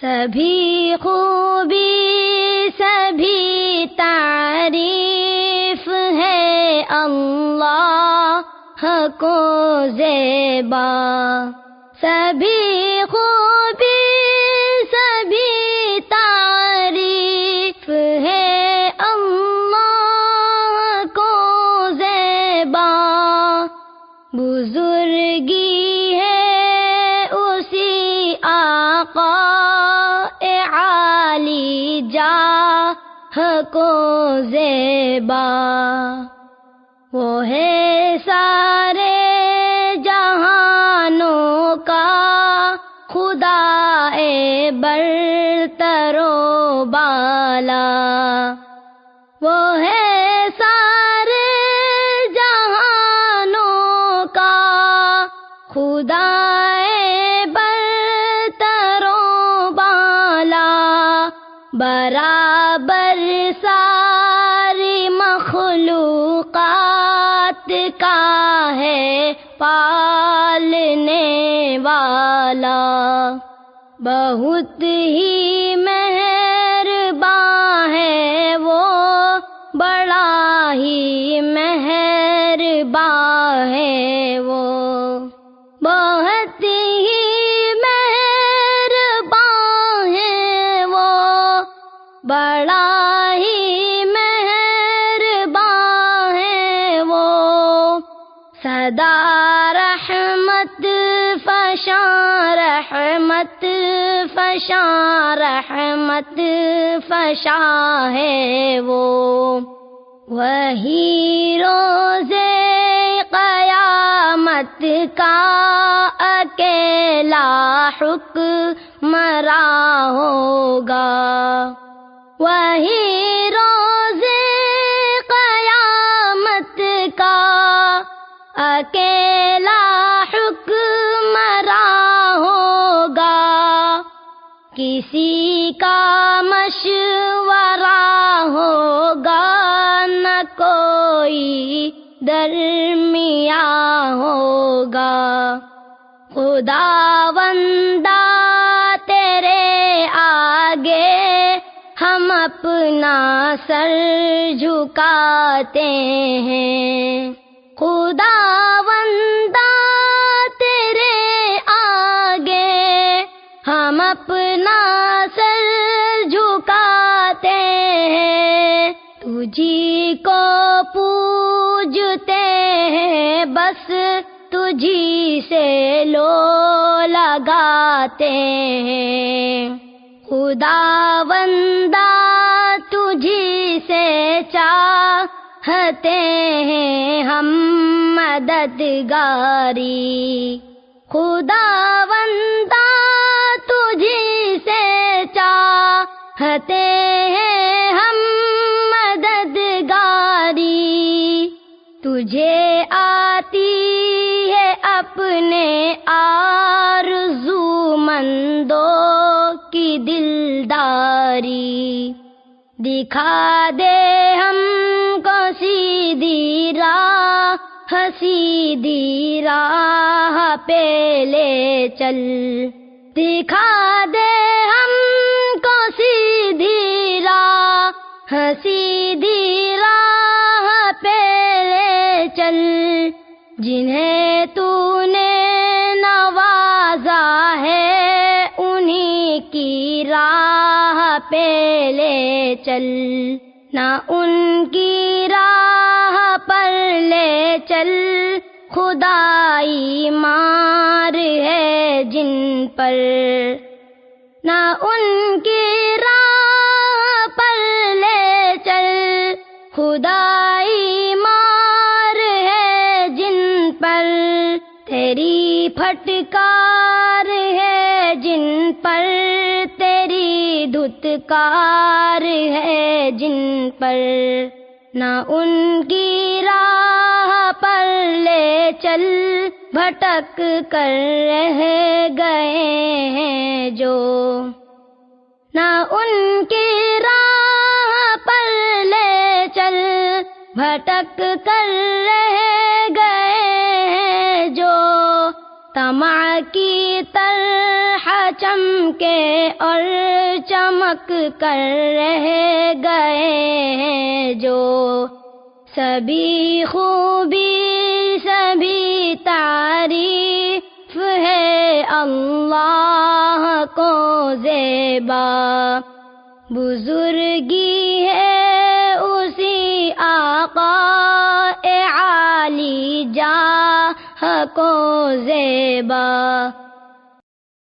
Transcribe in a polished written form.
سبھی خوبی سبھی تعریف ہے اللہ کو زیبا، سبھی خوبی سبھی تعریف ہے اللہ کو زیبا، بزرگی ہے اسی آقا عالی جاہ کو زیبا، وہ ہے سارے جہانوں کا خدا برتر و بالا، وہ ہے سارے جہانوں کا خدا برتر و بالا، برابر ساری مخلوقات کا ہے پالنے والا، بہت ہی مہرباں ہے وہ، بڑا ہی مہرباں ہے وہ، بہت ہی مہرباں ہے وہ، بڑا ہی مہرباں ہے وہ، سدا رحمت فشاں رحمت فشاں رحمت فشاں ہے وہ، وہی روزے قیامت کا اکیلا حکمراں ہوگا، وہی روزے قیامت کا اکیلا حکمراں ہوگا، کسی کا مشورہ ہوگا نہ کوئی درمیاں ہوگا، خداوندا تیرے آگے ہم اپنا سر جھکاتے ہیں، خداوندا تیرے آگے ہم اپنا سر جھکاتے ہیں، تجھی کو پوجتے ہیں، بس تجھی سے لو لگاتے ہیں، خداوندا تجھی سے چاہتے ہیں ہم مددگاری، خداوندا تجھی سے چاہتے ہیں ہم مددگاری، تجھے آتی ہے اپنے آرزو مندوں کی دلداری، دکھا دے ہم کو سیدھی راہ پہ لے چل، دکھا دے ہم کو سیدھی راہ پہ لے چل، جنہیں تو نے نوازا ہے انہی کی راہ پہ لے چل، نہ ان کی راہ پر لے چل، خدائی مار ہے جن پر، نہ ان کی راہ پر لے چل، خدائی مار ہے جن پر، تیری پھٹکار ہے جن پر، تیری دھتکار ہے جن پر، نہ ان کی راہ پر لے چل، بھٹک کر رہ گئے ہیں جو، نہ ان کی راہ پر لے چل، بھٹک کر رہ گئے ہیں جو، طمع کی طرح چمک چمکے اور چمک کر رہ گئے ہیں جو، سبھی خوبی سبھی تعریف ہے اللہ کو زیبا، بزرگی ہے اسی آقا عالی جاہ کو زیبا۔